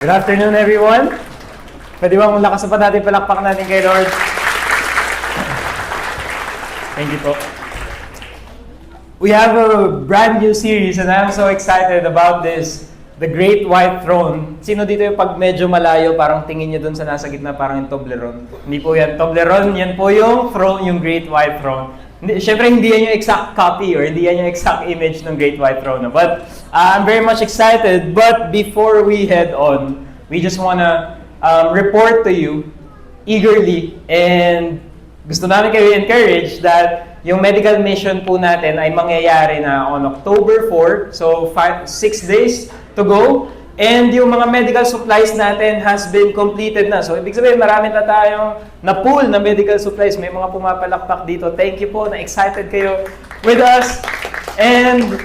Good afternoon, everyone. Pwede bang lakas pa natin palakpak natin kay Lord? Thank you po. We have a brand new series and I'm so excited about this. The Great White Throne. Sino dito yung pag medyo malayo, parang tingin nyo dun sa nasa gitna, parang yung Toblerone? Hindi po yan Toblerone, yan po yung throne, yung Great White Throne. Siyempre, hindi yan yung exact copy or hindi yan yung exact image ng Great White Throne. But I'm very much excited. But before we head on, we just wanna report to you eagerly and gusto namin kayo encourage that yung medical mission po natin ay mangyayari na on October 4. So 6 days to go. And yung mga medical supplies natin has been completed na. So, ibig sabihin, marami na tayong na-pool na medical supplies. May mga pumapalakpak dito. Thank you po, na-excited kayo with us. And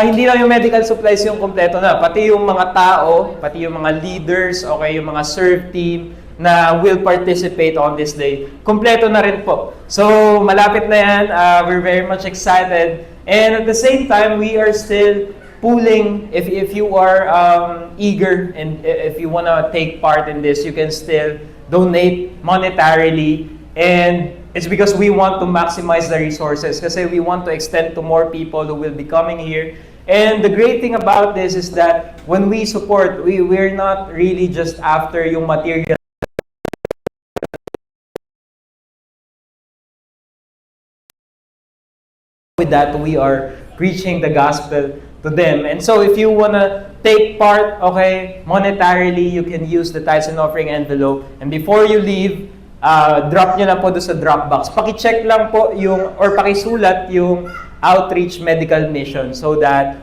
hindi lang yung medical supplies yung kompleto na. Pati yung mga tao, pati yung mga leaders, okay, yung mga serve team na will participate on this day. Kompleto na rin po. So, malapit na yan. We're very much excited. And at the same time, we are still pooling. If you are eager and if you want to take part in this, you can still donate monetarily. And it's because we want to maximize the resources kasi we want to extend to more people who will be coming here. And the great thing about this is that when we support, we're not really just after yung material. With that, we are preaching the gospel to them. And so if you want to take part, okay, monetarily, you can use the tithes and offering envelope. And before you leave, drop nyo lang po doon sa drop box. Paki-check lang po yung, or pakisulat yung outreach medical mission so that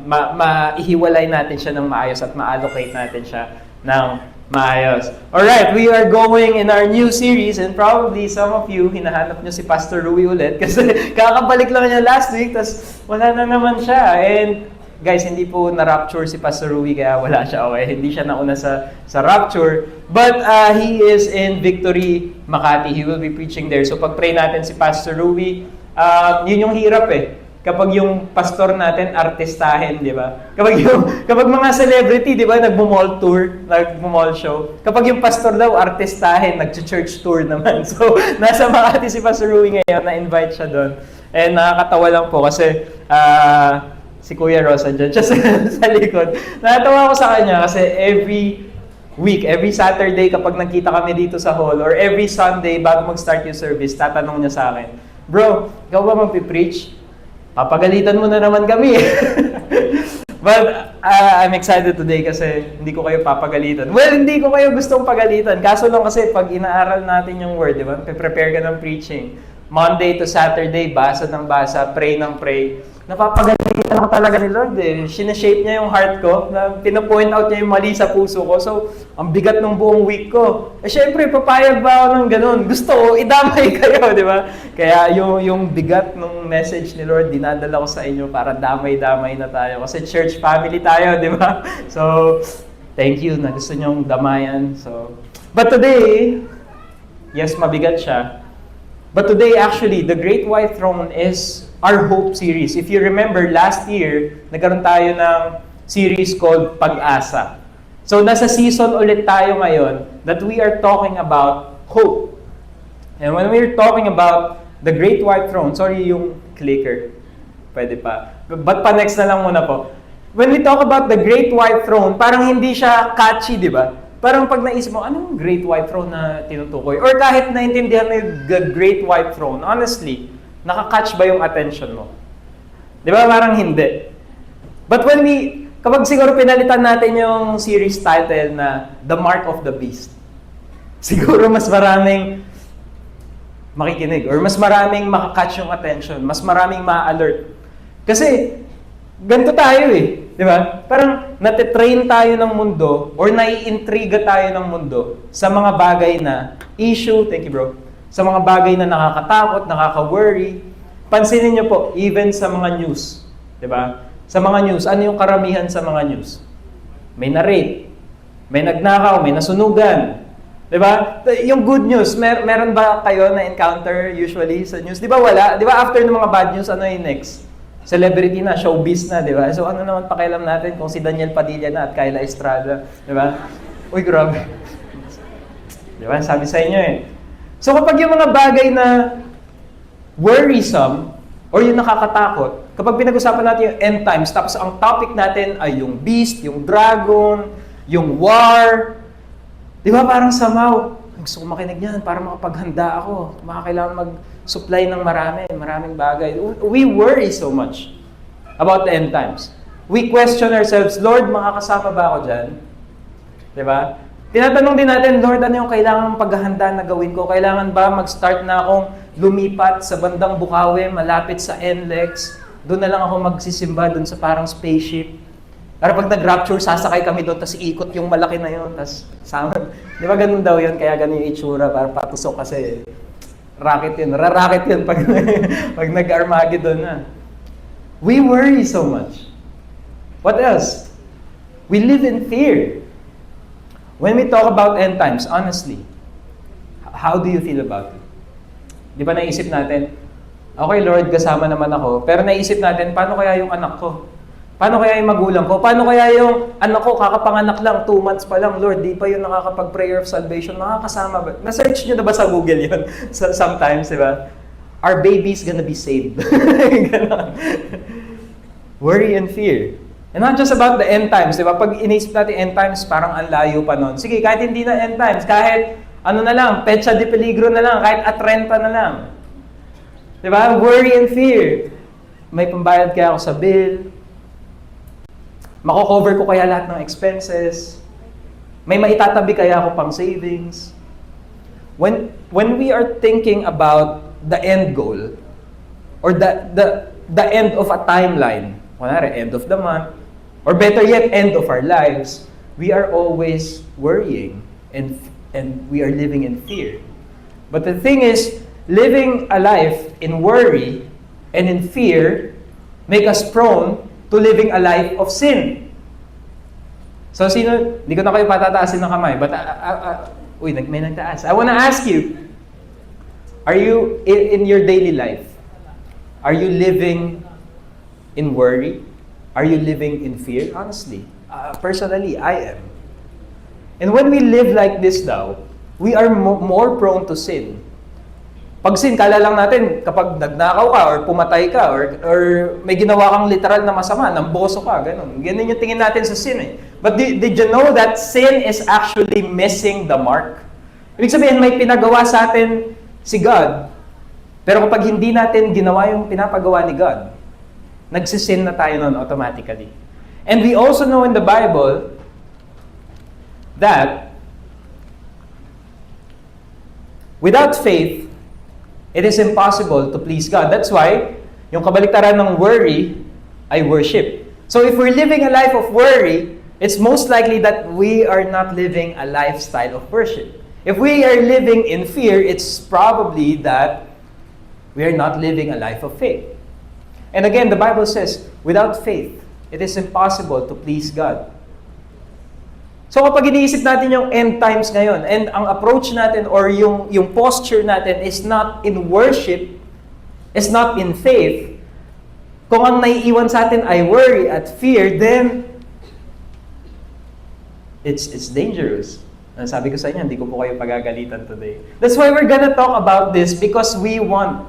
maihiwalay natin siya ng maayos at ma-allocate natin siya ng maayos. Alright, we are going in our new series and probably some of you, hinahanap nyo si Pastor Rui ulit kasi kakabalik lang niya last week tas wala na naman siya. And guys, hindi po na-rapture si Pastor Rui kaya wala siya. Okay? Hindi siya nauna sa rapture. But he is in Victory, Makati. He will be preaching there. So pag-pray natin si Pastor Rui, yun yung hirap eh. Kapag yung pastor natin artistahin, di ba? Kapag mga celebrity, di ba, nagmo-mall tour, nagmo-mall show. Kapag yung pastor daw artistahin, nag-church tour naman. So, nasa Makati si Pastor Rui ngayon, na-invite siya doon. And nakakatawa lang po kasi si Kuya Rosa dyan, siya sa likod. Nakatawa ko sa kanya kasi every week, every Saturday kapag nagkita kami dito sa hall or every Sunday bago mag-start yung service, tatanong niya sa akin, "Bro, ikaw ba magpipreach? Papagalitan mo na naman kami." But I'm excited today kasi hindi ko kayo papagalitan. Well, hindi ko kayo gustong pagalitan. Kaso lang kasi pag inaaral natin yung word, di ba? Prepare ka ng preaching. Monday to Saturday, basa ng basa, pray ng pray. Napapagalitan ako talaga ni Lord eh. Sinashape niya yung heart ko, na pinapoint out niya yung mali sa puso ko. So, ang bigat ng buong week ko. Eh syempre, papayag ba ako ng ganun? Gusto ko, idamay kayo, di ba? Kaya yung bigat ng message ni Lord, dinadala ko sa inyo para damay-damay na tayo. Kasi church family tayo, di ba? So, thank you na gusto niyong damayan. So, but today, yes, mabigat siya. But today, actually, the Great White Throne is our Hope series. If you remember, last year, nagkaroon tayo ng series called Pag-asa. So, nasa season ulit tayo ngayon that we are talking about hope. And when we're talking about the Great White Throne, sorry yung clicker, pwede pa. But pa next na lang muna po. When we talk about the Great White Throne, parang hindi siya catchy, di ba? Parang pag naisip mo, anong Great White Throne na tinutukoy? Or kahit naintindihan mo yung Great White Throne, honestly, nakakatch ba yung attention mo? Di ba? Parang hindi. But kapag siguro pinalitan natin yung series title na The Mark of the Beast, siguro mas maraming makikinig or mas maraming makakatch yung attention, mas maraming ma-alert. Kasi, ganito tayo eh. Di ba? Parang natitrain tayo ng mundo or naiintriga tayo ng mundo sa mga bagay na issue, thank you bro, sa mga bagay na nakakatakot, nakaka-worry. Pansinin niyo po, even sa mga news. Di ba? Sa mga news, ano yung karamihan sa mga news? May na-rape, may nagnakaw, may nasunugan. Di ba? Yung good news, meron ba kayo na encounter usually sa news? Di ba wala? Di ba after ng mga bad news, ano yung next? Celebrity na, showbiz na, di ba? So ano naman pakialam natin kung si Daniel Padilla na at Kyla Estrada, di ba? Uy, grabe. Di ba? Sabi sa inyo eh. So kapag yung mga bagay na worrisome or yung nakakatakot, kapag pinag-usapan natin yung end times, tapos ang topic natin ay yung beast, yung dragon, yung war, di ba parang somehow, gusto ko makinig yan para makapaghanda ako, makakailangan mag-supply ng maraming bagay. We worry so much about the end times. We question ourselves, Lord, makakasama ba ako dyan? Di ba? Tinatanong din natin, Lord, ano yung kailangan paghahanda na gawin ko? Kailangan ba mag-start na akong lumipat sa bandang Bukawi, malapit sa NLEX? Doon na lang ako magsisimba doon sa parang spaceship. Para pag nag-rapture, sasakay kami doon, tapos ikot yung malaki na yun, tapos sama. Di ba ganun daw yun? Kaya ganun yung itsura, para patusok kasi. Rocket yun. Ra-rocket yun pag, pag nag-Armageddon na. We worry so much. What else? We live in fear. When we talk about end times, honestly, how do you feel about it? Di ba naisip natin, okay Lord, kasama naman ako, pero naisip natin, paano kaya yung anak ko? Paano kaya yung magulang ko? Paano kaya yung anak ko, kakapanganak lang, 2 months pa lang, Lord, di pa yun nakakapag-prayer of salvation, makakasama ba? Na-search nyo na ba sa Google yun? Sometimes, di ba? Our baby's gonna be saved. Worry and fear. And not just about the end times, di ba? Pag inisip natin end times, parang ang layo pa nun. Sige, kahit hindi na end times, kahit ano na lang, petsa de peligro na lang, kahit atrenta na lang. Di ba? Worry and fear. May pambayad kaya ako sa bill? Mako-cover ko kaya lahat ng expenses? May maitatabi kaya ako pang savings? When we are thinking about the end goal, or the end of a timeline, kunwari, end of the month, or better yet, end of our lives, we are always worrying and we are living in fear. But the thing is, living a life in worry and in fear make us prone to living a life of sin. So sino, hindi ko na kayo patataasin ng kamay, but uy, may nagtaas. I want to ask you, are you, in your daily life, are you living in worry? Are you living in fear? Honestly, personally, I am. And when we live like this daw, we are more prone to sin. Pag sin, kala lang natin, kapag nagnakaw ka, or pumatay ka, or may ginawa kang literal na masama, namboso ka, ganun. Ganun yung tingin natin sa sin eh. But did you know that sin is actually missing the mark? Ibig sabihin, may pinagawa sa atin si God, pero kapag hindi natin ginawa yung pinapagawa ni God, nagsisin na tayo nun automatically. And we also know in the Bible that without faith, it is impossible to please God. That's why, yung kabaliktaran ng worry ay worship. So if we're living a life of worry, it's most likely that we are not living a lifestyle of worship. If we are living in fear, it's probably that we are not living a life of faith. And again, the Bible says, without faith, it is impossible to please God. So kapag iniisip natin yung end times ngayon, and ang approach natin or yung posture natin is not in worship, is not in faith, kung ang naiiwan sa atin ay worry at fear, then it's dangerous. Sabi ko sa inyo, hindi ko po kayo pagagalitan today. That's why we're gonna talk about this, because we want,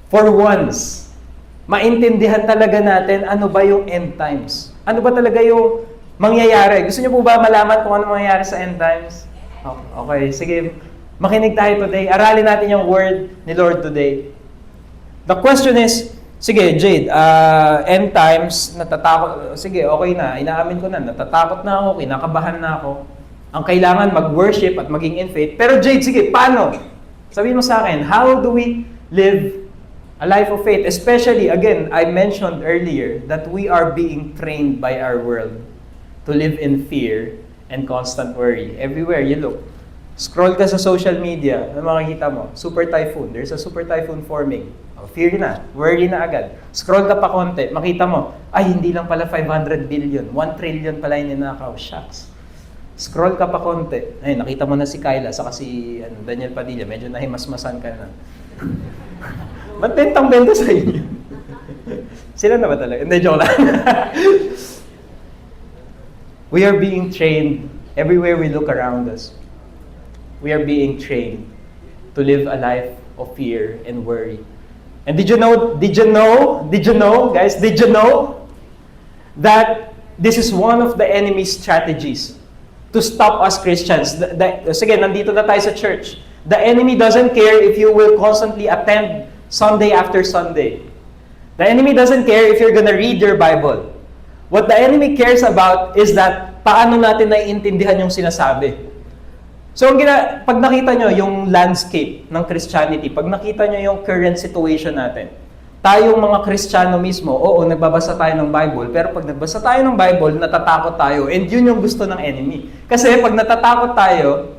for once, maintindihan talaga natin ano ba yung end times. Ano ba talaga yung mangyayari? Gusto niyo po ba malaman kung ano mangyayari sa end times? Okay, sige. Makinig tayo today. Aralin natin yung word ni Lord today. The question is, sige Jade, end times, natatakot, sige okay na, inaamin ko na, natatakot na ako, kinakabahan na ako. Ang kailangan mag-worship at maging in faith. Pero Jade, sige, paano? Sabihin mo sa akin, how do we live a life of faith? Especially, again, I mentioned earlier that we are being trained by our world to live in fear and constant worry. Everywhere you look. Scroll ka sa social media, ano makikita mo? Super typhoon. There's a super typhoon forming. Oh, fear na. Worry na agad. Scroll ka pa konti, makita mo, ay hindi lang pala 500 billion. 1 trillion pala yung ninakaw. Shucks. Scroll ka pa konti. Ay, nakita mo na si Kyla, saka si Daniel Padilla. Medyo nahimasmasan ka na. Ba't bentang-benta sa inyo? Sila na ba talaga? Hindi, joke lang. We are being trained everywhere we look around us. We are being trained to live a life of fear and worry. And did you know, guys, did you know that this is one of the enemy's strategies to stop us Christians? Sige, nandito na tayo sa church. The enemy doesn't care if you will constantly attend Sunday after Sunday. The enemy doesn't care if you're gonna read your Bible. What the enemy cares about is that paano natin naiintindihan yung sinasabi. So, pag nakita nyo yung landscape ng Christianity, pag nakita nyo yung current situation natin, tayong mga Kristiyano mismo, oo, nagbabasa tayo ng Bible, pero pag nagbasa tayo ng Bible, natatakot tayo. And yun yung gusto ng enemy. Kasi pag natatakot tayo,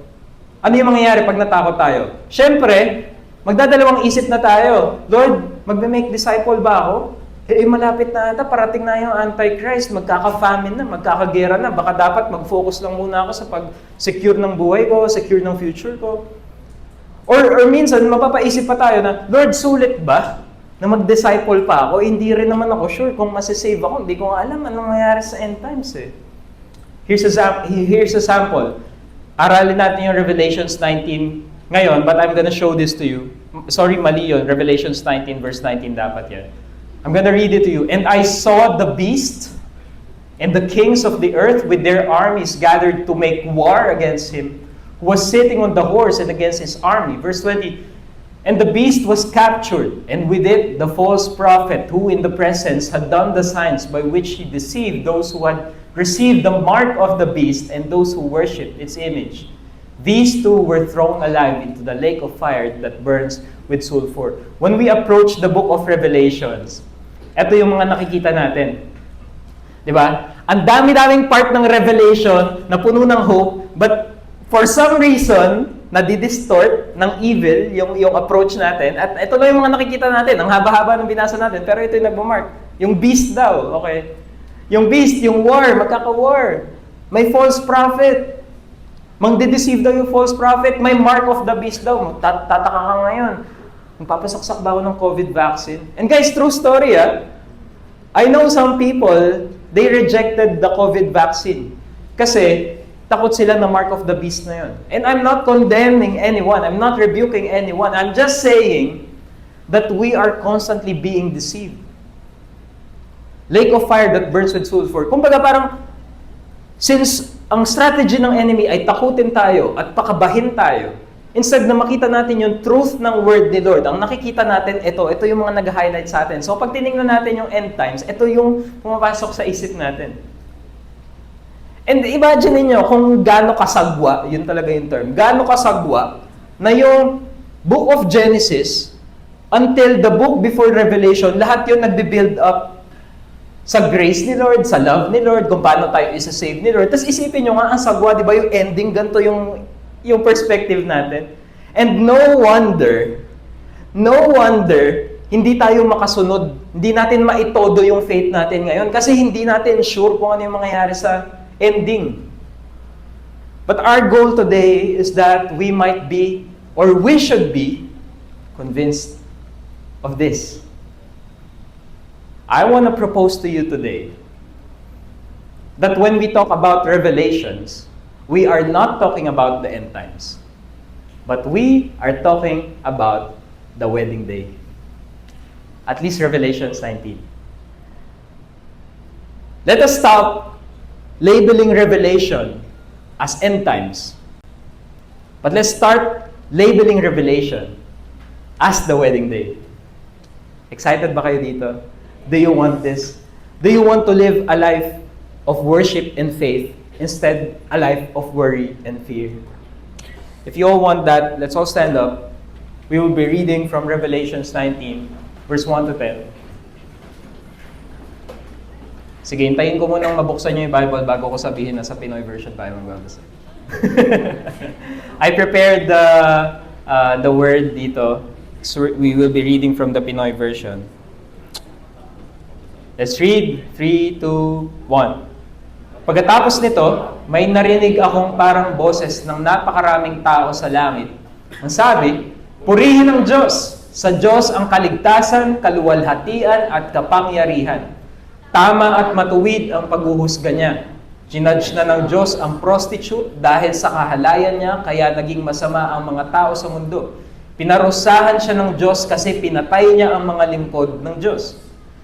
ano yung mangyayari pag natakot tayo? Siyempre, magdadalawang isip na tayo. Lord, magme-make disciple ba ako? Malapit na ata, parating na yung Antichrist, magkaka-famine na, magkakagera na, baka dapat mag-focus lang muna ako sa pag-secure ng buhay ko, secure ng future ko. Or minsan, mapapaisip pa tayo na, Lord, sulit ba na mag-disciple pa ako? Hindi rin naman ako sure kung masisave ako. Hindi ko alam anong nangyayari sa end times eh. Here's a sample. Aralin natin yung Revelations 19 ngayon, but I'm gonna show this to you. Sorry, mali yun. Revelations 19 verse 19 dapat yan. I'm going to read it to you. And I saw the beast and the kings of the earth with their armies gathered to make war against him, who was sitting on the horse and against his army. Verse 20. And the beast was captured, and with it the false prophet, who in the presence had done the signs by which he deceived those who had received the mark of the beast and those who worshipped its image. These two were thrown alive into the lake of fire that burns with sulfur. When we approach the book of Revelations, ito yung mga nakikita natin. Di ba? Ang dami-daming part ng Revelation na puno ng hope, but for some reason, nadidistort ng evil yung approach natin. At ito lang yung mga nakikita natin. Ang haba-haba ng binasa natin. Pero ito yung nagmamark. Yung beast daw, okay? Yung beast, yung war, magkaka-war. May false prophet. Mangdideceive daw yung false prophet. May mark of the beast daw. Tataka ka ngayon. Magpapasaksak ba ako ng COVID vaccine? And guys, true story I know some people, they rejected the COVID vaccine. Kasi, takot sila na mark of the beast na yun. And I'm not condemning anyone. I'm not rebuking anyone. I'm just saying that we are constantly being deceived. Lake of fire that burns with sulfur. Kumbaga parang, since ang strategy ng enemy ay takutin tayo at pakabahin tayo, instead na makita natin yung truth ng word ni Lord, ang nakikita natin, ito yung mga nag-highlight sa atin. So pag tinignan natin yung end times, ito yung pumapasok sa isip natin. And imagine niyo kung gaano kasagwa, yun talaga yung term, gaano kasagwa na yung book of Genesis until the book before Revelation, lahat yun nagbe-build up sa grace ni Lord, sa love ni Lord, kung paano tayo isa-save ni Lord. Tapos isipin nyo nga, ang sagwa, di ba yung ending, ganito yung perspective natin. And no wonder, hindi tayo makasunod. Hindi natin maitodo yung faith natin ngayon kasi hindi natin sure kung ano yung mangyayari sa ending. But our goal today is that we might be, or we should be, convinced of this. I want to propose to you today that when we talk about Revelations, we are not talking about the end times, but we are talking about the wedding day. At least Revelations 19. Let us stop labeling Revelation as end times. But let's start labeling Revelation as the wedding day. Excited ba kayo dito? Do you want this? Do you want to live a life of worship and faith instead a life of worry and fear? If you all want that, let's all stand up. We will be reading from Revelations 19, verse 1 to 10. Sige, hintayin ko munang mabuksan nyo yung Bible bago ko sabihin na sa Pinoy version tayo magbabasa. I prepared the word dito. So we will be reading from the Pinoy version. Let's read. 3, 2, 1. Pagkatapos nito, may narinig akong parang boses ng napakaraming tao sa langit. Ang sabi, purihin ang Diyos Sa Diyos ang kaligtasan, kaluwalhatian at kapangyarihan. Tama at matuwid ang paghuhusga niya. Ginudge na ng Diyos ang prostitute dahil sa kahalayan niya, kaya naging masama ang mga tao sa mundo. Pinarusahan siya ng Diyos kasi pinatay niya ang mga lingkod ng Diyos.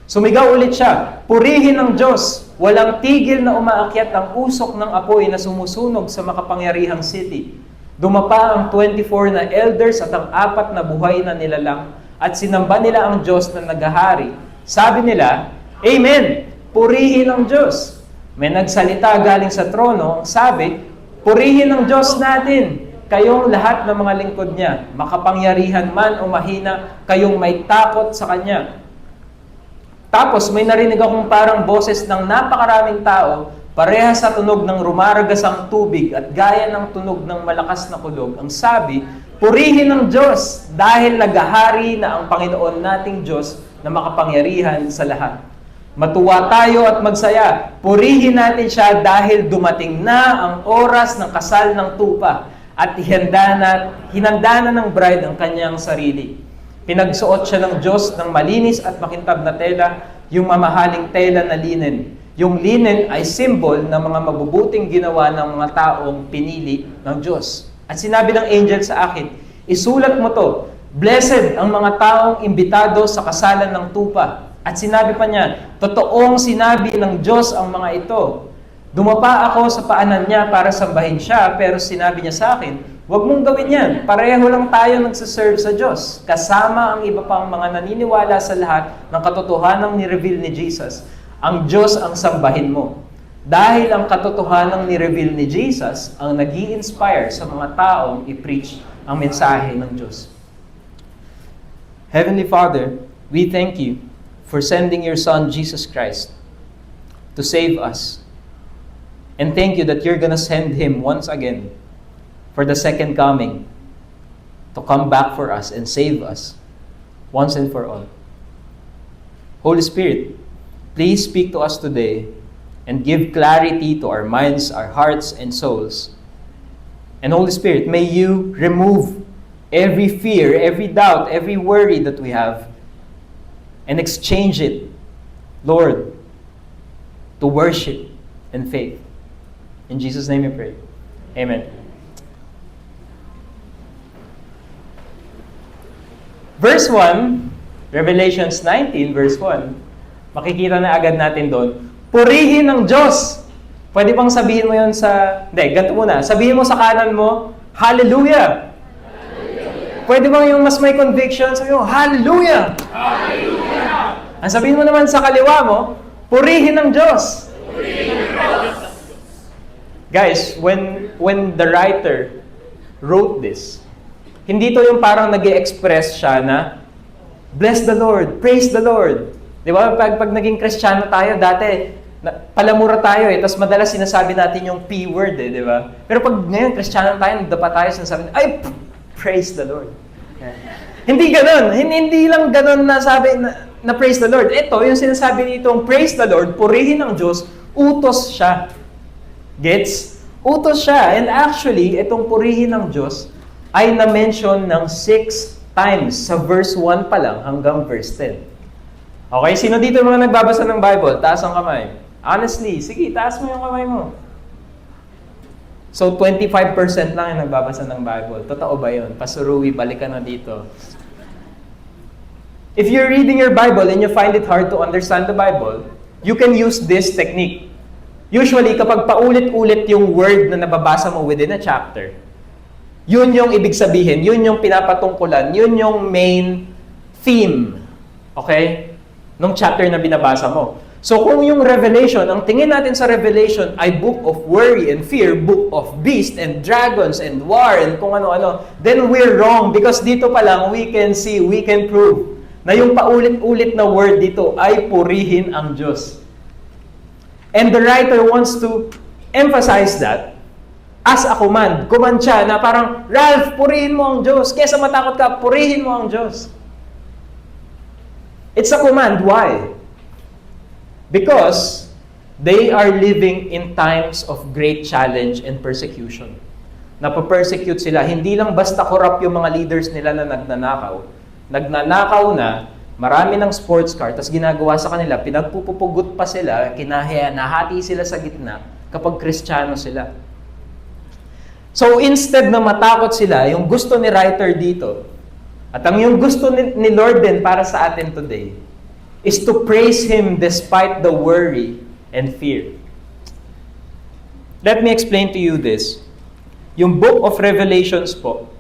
Sumigaw ulit siya, purihin ng Diyos. Walang tigil na umaakyat ang usok ng apoy na sumusunog sa makapangyarihang city. Dumapa ang 24 na elders at ang 4 na buhay na nilalang at sinamba nila ang Diyos na naghahari. Sabi nila, Amen! Purihin ang Diyos. May nagsalita galing sa trono, sabi, purihin ang Diyos natin, kayong lahat ng mga lingkod niya, makapangyarihan man o mahina, kayong may takot sa Kanya. Tapos may narinig akong parang boses ng napakaraming tao, pareha sa tunog ng rumaragasang tubig at gaya ng tunog ng malakas na kulog. Ang sabi, purihin ang Diyos dahil naghahari na ang Panginoon nating Diyos na makapangyarihan sa lahat. Matuwa tayo at magsaya. Purihin natin siya dahil dumating na ang oras ng kasal ng tupa at hinanda na ng bride ang kanyang sarili. Pinagsuot siya ng Diyos ng malinis at makintab na tela, yung mamahaling tela na linen. Yung linen ay symbol ng mga mabubuting ginawa ng mga taong pinili ng Diyos. At sinabi ng angel sa akin, isulat mo to, blessed ang mga taong imbitado sa kasalan ng tupa. At sinabi pa niya, totoong sinabi ng Diyos ang mga ito. Dumapa ako sa paanan niya para sambahin siya, pero sinabi niya sa akin, huwag mong gawin yan. Pareho lang tayo nagsaserve sa Diyos. Kasama ang iba pang mga naniniwala sa lahat ng katotohanang ni-reveal ni Jesus. Ang Diyos ang sambahin mo. Dahil ang katotohanang ni-reveal ni Jesus ang nag-i-inspire sa mga taong i-preach ang mensahe ng Diyos. Heavenly Father, we thank you for sending your Son, Jesus Christ, to save us. And thank you that you're gonna send Him once again for the second coming to come back for us and save us once and for all. Holy Spirit, please speak to us today and give clarity to our minds, our hearts, and souls. And Holy Spirit, may you remove every fear, every doubt, every worry that we have and exchange it, Lord, to worship and faith. In Jesus' name we pray. Amen. Verse 1, Revelations 19, verse 1, makikita na agad natin doon, purihin ng Diyos. Pwede bang sabihin mo yun sa... Hindi, ganito muna. Sabihin mo sa kanan mo, Hallelujah! Hallelujah. Pwede bang yung mas may conviction? Sabihin mo, Hallelujah! Hallelujah! Ang sabihin mo naman sa kaliwa mo, purihin ng Diyos. Purihin ng Diyos. Guys, when the writer wrote this, hindi to yung parang nag-i-express siya na, bless the Lord, praise the Lord. Di ba? Pag naging Kristiyano tayo, dati, palamura tayo tapos madalas sinasabi natin yung P word di ba? Pero pag ngayon, Kristiyano tayo, nagdapa tayo, sinasabi, ay, praise the Lord. Yeah. Hindi ganun. Hindi lang ganun na sabi na praise the Lord. Ito, yung sinasabi nitong praise the Lord, purihin ng Diyos, utos siya. Gets? Utos siya. And actually, itong purihin ng Diyos ay na-mention ng 6 times sa verse 1 pa lang hanggang verse 10. Okay? Sino dito mga nagbabasa ng Bible? Taas ang kamay. Honestly, sige, taas mo yung kamay mo. So, 25% lang yung nagbabasa ng Bible. Totoo ba yun? Pastor Rui, balik ka na dito. If you're reading your Bible and you find it hard to understand the Bible, you can use this technique. Usually, kapag paulit-ulit yung word na nababasa mo within a chapter, yun yung ibig sabihin, yun yung pinapatungkulan, yun yung main theme, okay, nung chapter na binabasa mo. So kung yung Revelation, ang tingin natin sa Revelation ay book of worry and fear, book of beast and dragons and war and kung ano-ano, then we're wrong because dito pa lang we can see, we can prove na yung paulit-ulit na word dito ay purihin ang Diyos. And the writer wants to emphasize that as a command. Command siya na parang, Ralph, purihin mo ang Diyos. Kesa matakot ka, purihin mo ang Diyos. It's a command. Why? Because they are living in times of great challenge and persecution. Napapersecute sila. Hindi lang basta corrupt yung mga leaders nila na nagnanakaw. nagnanakaw na, marami ng sports car, tapos ginagawa sa kanila, pinagpupupugot pa sila, nahati sila sa gitna kapag Kristiyano sila. So instead na matakot sila, yung gusto ni writer dito, at ang yung gusto ni Lord din para sa atin today, is to praise Him despite the worry and fear. Let me explain to you this. Yung Book of Revelations po,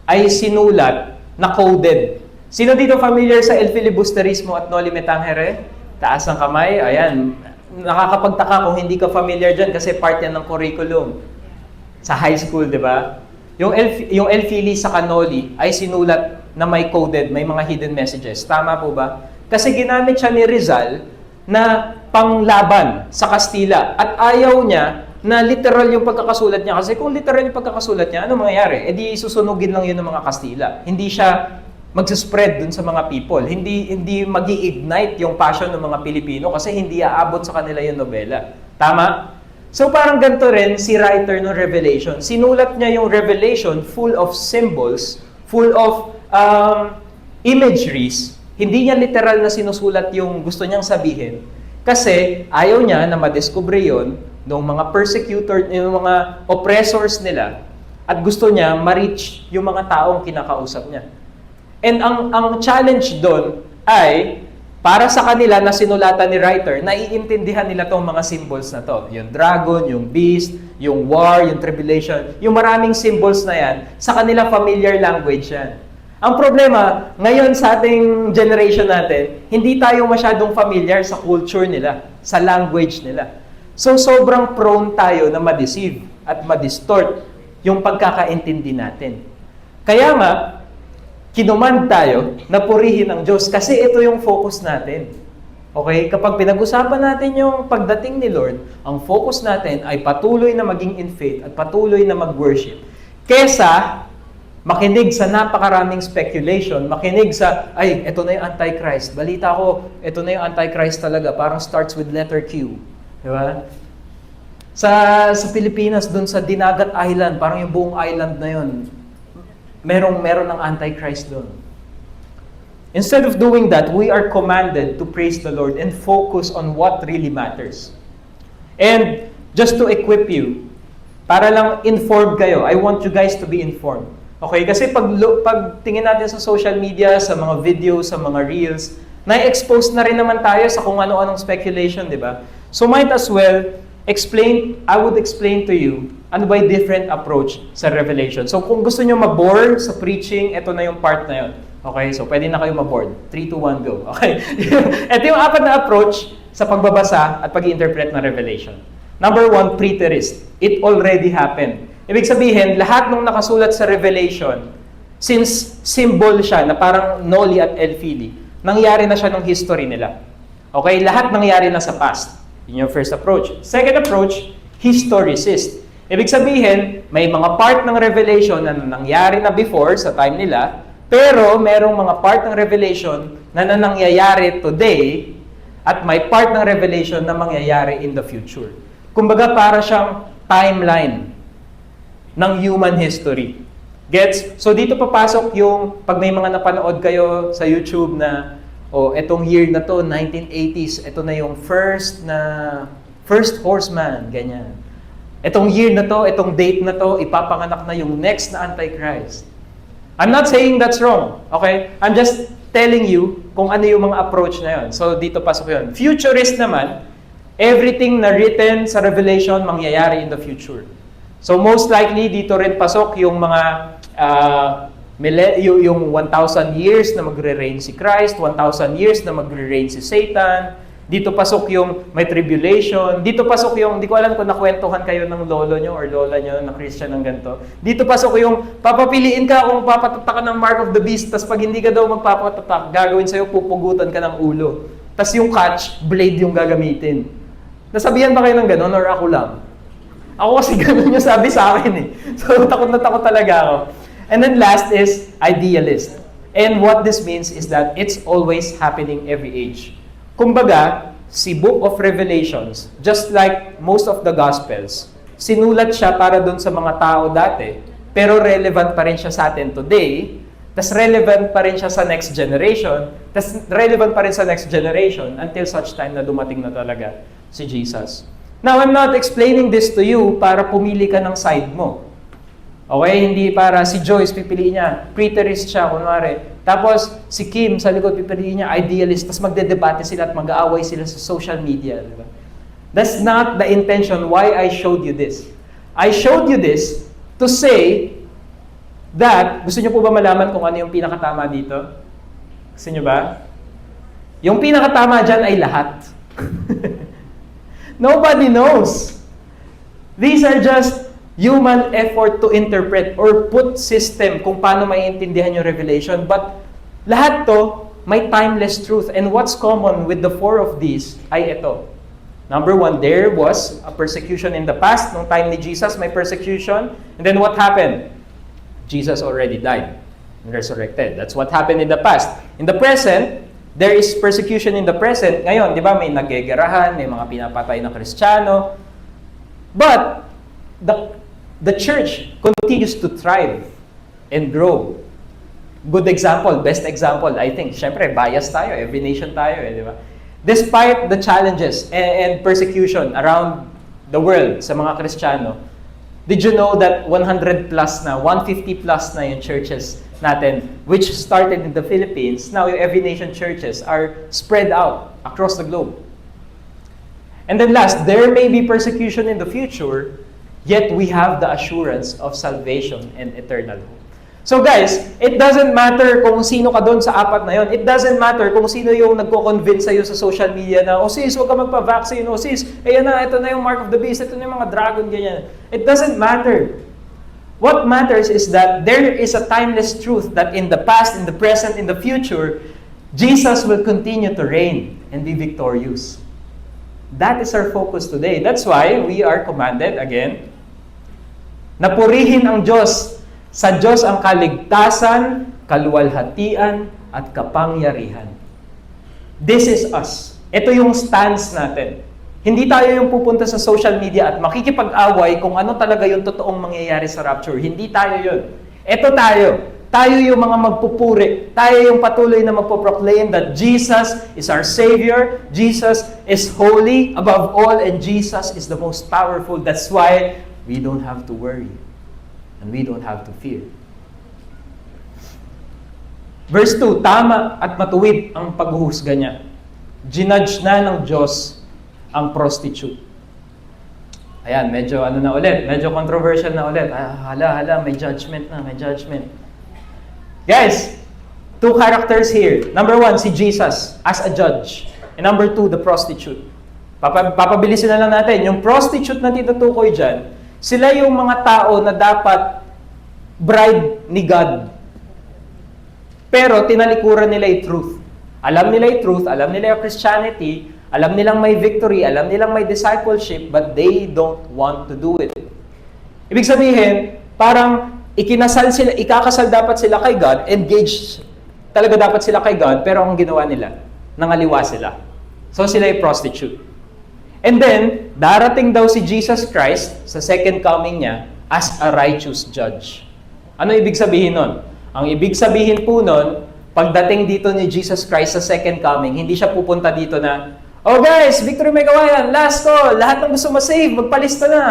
ay sinulat na coded. Sino dito familiar sa El Filibusterismo at Noli Me Tangere? Taas ang kamay. Ayan. Nakakapagtaka kung hindi ka familiar dyan kasi part yan ng curriculum. Sa high school, di ba? Yung El Fili sa Canoli ay sinulat na may coded, may mga hidden messages. Tama po ba? Kasi ginamit siya ni Rizal na panglaban sa Kastila. At ayaw niya na literal yung pagkakasulat niya. Kasi kung literal yung pagkakasulat niya, ano mangyayari? E di susunugin lang yun ng mga Kastila. Hindi siya mag-spread dun sa mga people. Hindi magi-ignite yung passion ng mga Pilipino kasi hindi aabot sa kanila yung nobela. Tama? So parang ganito rin si writer ng Revelation. Sinulat niya yung Revelation full of symbols, full of imageries. Hindi niya literal na sinusulat yung gusto niyang sabihin kasi ayaw niya na madiskubre yun ng mga persecutor, yung mga oppressors nila at gusto niya ma-reach yung mga taong kinakausap niya. And ang challenge doon ay para sa kanila na sinulatan ni writer, naiintindihan nila tong mga symbols na to. Yung dragon, yung beast, yung war, yung tribulation, yung maraming symbols na yan, sa kanila familiar language yan. Ang problema, ngayon sa ating generation natin, hindi tayo masyadong familiar sa culture nila, sa language nila. So sobrang prone tayo na ma-deceive at ma-distort yung pagkakaintindi natin. Kaya nga, kinuman tayo na purihin ang Diyos kasi ito yung focus natin. Okay? Kapag pinag-usapan natin yung pagdating ni Lord, ang focus natin ay patuloy na maging in faith at patuloy na mag-worship. Kesa makinig sa napakaraming speculation, makinig sa, ay, ito na yung Antichrist. Balita ko, ito na yung Antichrist talaga. Parang starts with letter Q. Di ba? Sa Pilipinas, dun sa Dinagat Island, parang yung buong island na yun, meron ng Antichrist doon. Instead of doing that, we are commanded to praise the Lord and focus on what really matters. And just to equip you, para lang informed kayo, I want you guys to be informed. Okay? Kasi pag tingin natin sa social media, sa mga videos, sa mga reels, na-expose na rin naman tayo sa kung ano-anong speculation, di ba? So might as well, I would explain to you ano ba yung different approach sa Revelation. So kung gusto nyo ma-board sa preaching, ito na yung part na yun. Okay, so pwede na kayo ma-board. 3, 2, 1, go. Okay. Ito yung apat na approach sa pagbabasa at pag-interpret ng Revelation. Number 1, preterist. It already happened. Ibig sabihin, lahat ng nakasulat sa Revelation, since symbol siya na parang Noli at Elfili, nangyari na siya ng history nila. Okay, lahat nangyari na sa past. Yun yung first approach. Second approach, historicist. Ibig sabihin, may mga part ng Revelation na nangyari na before sa time nila, pero merong mga part ng Revelation na nangyayari today at may part ng Revelation na mangyayari in the future. Kumbaga para siyang timeline ng human history. Gets? So dito papasok yung, pag may mga napanood kayo sa YouTube na, etong year na to, 1980s, ito na yung first horseman, ganyan. Itong year na to, itong date na to, ipapanganak na yung next na Antichrist. I'm not saying that's wrong, okay? I'm just telling you kung ano yung mga approach na yun. So, dito pasok yun. Futurist naman, everything na written sa Revelation mangyayari in the future. So, most likely, dito rin pasok yung mga, yung 1,000 years na magre-reign si Christ, 1,000 years na magre-reign si Satan. Dito pasok yung may tribulation. Dito pasok yung, hindi ko alam kung nakwentuhan kayo ng lolo nyo or lola nyo na Christian ng ganito. Dito pasok yung papapiliin ka kung papatatak ka ng mark of the beast, tas pag hindi ka daw magpapatatak, gagawin sa'yo, pupugutan ka ng ulo. Tas yung catch, blade yung gagamitin. Nasabihan ba kayo ng gano'n or ako lang? Ako kasi gano'n yung sabi sa akin eh. So takot na takot talaga ako. And then last is idealist. And what this means is that it's always happening every age. Kumbaga, si Book of Revelations, just like most of the Gospels, sinulat siya para doon sa mga tao dati, pero relevant pa rin siya sa atin today, tas relevant pa rin siya sa next generation, tas relevant pa rin sa next generation until such time na dumating na talaga si Jesus. Now, I'm not explaining this to you para pumili ka ng side mo. Okay? Hindi para si Joyce, pipiliin niya, preterist siya, kunwari. Tapos, si Kim, sa likod, pipiliin niya, idealist, tapos magdedebate sila at mag-aaway sila sa social media. Diba? That's not the intention why I showed you this. I showed you this to say that, gusto niyo po ba malaman kung ano yung pinakatama dito? Gusto niyo ba? Yung pinakatama dyan ay lahat. Nobody knows. These are just human effort to interpret or put system kung paano maiintindihan yung revelation. But lahat to may timeless truth. And what's common with the four of these ay ito. Number one, there was a persecution in the past. Nung time ni Jesus, may persecution. And then what happened? Jesus already died and resurrected. That's what happened in the past. In the present, there is persecution in the present. Ngayon, di ba, may nagegerahan, may mga pinapatay na Kristiyano. But the church continues to thrive and grow. Good example, best example, I think. Siyempre, bias tayo. Every nation tayo, di ba? Despite the challenges and persecution around the world sa mga Kristiyano, did you know that 100 plus na, 150 plus na yung churches natin, which started in the Philippines, now yung every nation churches are spread out across the globe. And then last, there may be persecution in the future, yet we have the assurance of salvation and eternal hope. So guys, it doesn't matter kung sino ka doon sa apat na yon. It doesn't matter kung sino yung nagko-convince sa'yo sa social media na, sis, huwag ka magpa-vaccine. Sis, ayan na, ito na yung mark of the beast. Ito na yung mga dragon, ganyan. It doesn't matter. What matters is that there is a timeless truth that in the past, in the present, in the future, Jesus will continue to reign and be victorious. That is our focus today. That's why we are commanded, again, na purihin ang Diyos. Sa Diyos ang kaligtasan, kaluwalhatian, at kapangyarihan. This is us. Ito yung stance natin. Hindi tayo yung pupunta sa social media at makikipag-away kung ano talaga yung totoong mangyayari sa rapture. Hindi tayo yun. Ito tayo. Tayo yung mga magpupuri. Tayo yung patuloy na magpo-proclaim that Jesus is our Savior, Jesus is holy above all, and Jesus is the most powerful. That's why we don't have to worry. And we don't have to fear. Verse 2, tama at matuwid ang paghuhusga niya. Ginudge na ng Diyos ang prostitute. Ayan, medyo medyo controversial na ulit. Hala, may judgment na, may judgment. Guys, two characters here. Number one, si Jesus as a judge. And number two, the prostitute. Papabilisin na lang natin. Yung prostitute na tinutukoy dyan, sila yung mga tao na dapat bride ni God. Pero tinalikuran nila yung truth. Alam nila yung truth, alam nila yung Christianity, alam nilang may victory, alam nilang may discipleship, but they don't want to do it. Ibig sabihin, parang ikakasal dapat sila kay God, engaged talaga dapat sila kay God, pero ang ginawa nila, nangaliwa sila. So sila yung prostitute. And then, darating daw si Jesus Christ sa second coming niya as a righteous judge. Ano ibig sabihin nun? Ang ibig sabihin po nun, pagdating dito ni Jesus Christ sa second coming, hindi siya pupunta dito na, oh guys, Victory May Kawayan, last call, lahat ng gusto ma-save, magpalista na.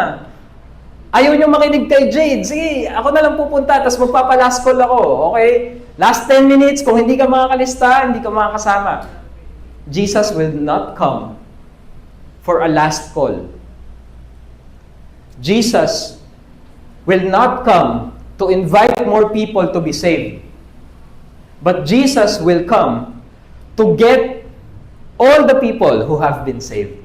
Ayaw niyong makinig kay Jade, sige, ako na lang pupunta, tapos magpapa-last call ako, okay? Last 10 minutes, kung hindi ka makakalista, hindi ka makakasama. Jesus will not come for a last call. Jesus will not come to invite more people to be saved. But Jesus will come to get all the people who have been saved.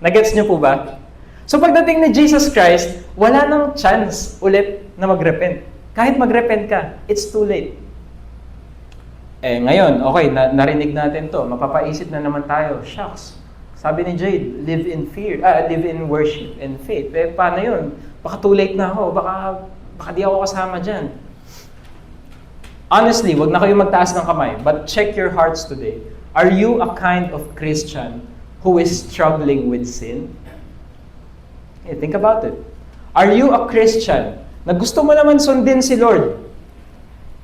Nagets niyo po ba? So pagdating ni Jesus Christ, wala nang chance ulit na mag-repent. Kahit mag-repent ka, it's too late. Ngayon, okay, narinig natin to. Mapapaisip na naman tayo, shucks. Sabi ni Jade, live in worship and faith. Paano yun? Baka too late na ako. Baka di ako kasama dyan. Honestly, wag na kayo magtaas ng kamay. But check your hearts today. Are you a kind of Christian who is struggling with sin? Hey, think about it. Are you a Christian na gusto mo naman sundin si Lord,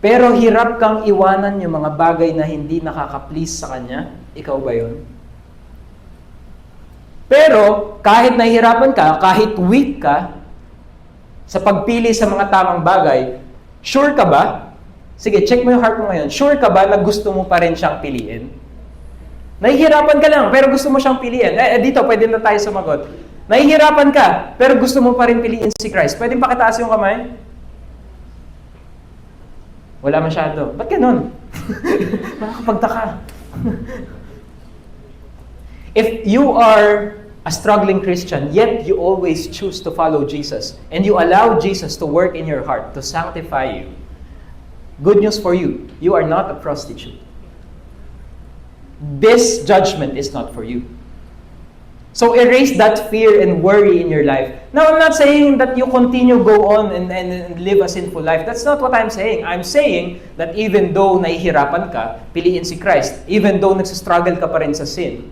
Pero hirap kang iwanan yung mga bagay na hindi nakaka-please sa Kanya. Ikaw ba yun? Pero kahit nahihirapan ka, kahit weak ka, sa pagpili sa mga tamang bagay, sure ka ba? Sige, check mo yung heart mo ngayon. Sure ka ba na gusto mo pa rin siyang piliin? Nahihirapan ka lang, pero gusto mo siyang piliin. Dito, pwede na tayo sumagot. Nahihirapan ka, pero gusto mo pa rin piliin si Christ. Pwede pakitaas yung kamay? Wala masyado. Ba't ganun? Nakakapagtaka. If you are a struggling Christian, yet you always choose to follow Jesus, and you allow Jesus to work in your heart, to sanctify you, good news for you, you are not a prostitute. This judgment is not for you. So erase that fear and worry in your life. Now, I'm not saying that you continue go on and live a sinful life. That's not what I'm saying. I'm saying that even though nahihirapan ka, piliin si Christ. Even though nagsastruggle ka pa rin sa sin,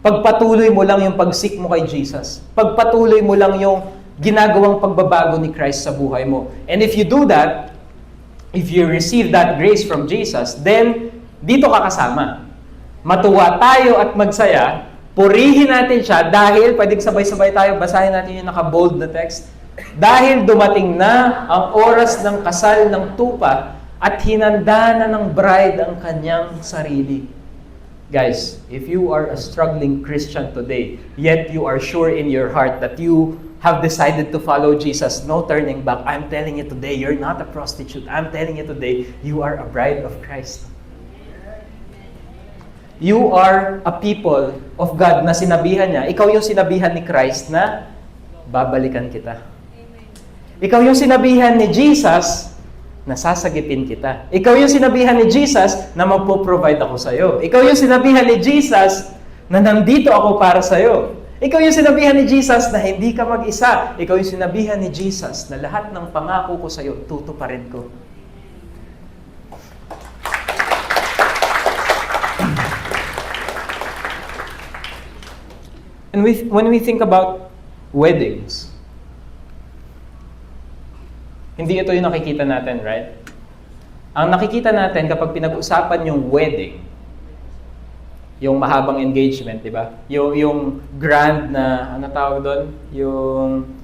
pagpatuloy mo lang yung pagsik mo kay Jesus. Pagpatuloy mo lang yung ginagawang pagbabago ni Christ sa buhay mo. And if you do that, if you receive that grace from Jesus, then dito ka kasama. Matuwa tayo at magsaya, purihin natin siya dahil, pwedeng sabay-sabay tayo, basahin natin yung naka-bold na text. Dahil dumating na ang oras ng kasal ng tupa at hinanda na ng bride ang kanyang sarili. Guys, if you are a struggling Christian today, yet you are sure in your heart that you have decided to follow Jesus, no turning back, I'm telling you today, you're not a prostitute. I'm telling you today, you are a bride of Christ. You are a people of God na sinabihan niya. Ikaw yung sinabihan ni Christ na babalikan kita. Ikaw yung sinabihan ni Jesus na sasagipin kita. Ikaw yung sinabihan ni Jesus na magpo-provide ako sa'yo. Ikaw yung sinabihan ni Jesus na nandito ako para sa'yo. Ikaw yung sinabihan ni Jesus na hindi ka mag-isa. Ikaw yung sinabihan ni Jesus na lahat ng pangako ko sa'yo, tutuparin ko. And when we think about weddings, hindi ito yung nakikita natin, right? Ang nakikita natin kapag pinag-usapan yung wedding, yung mahabang engagement, di ba? Yung grand na, ano tawag doon?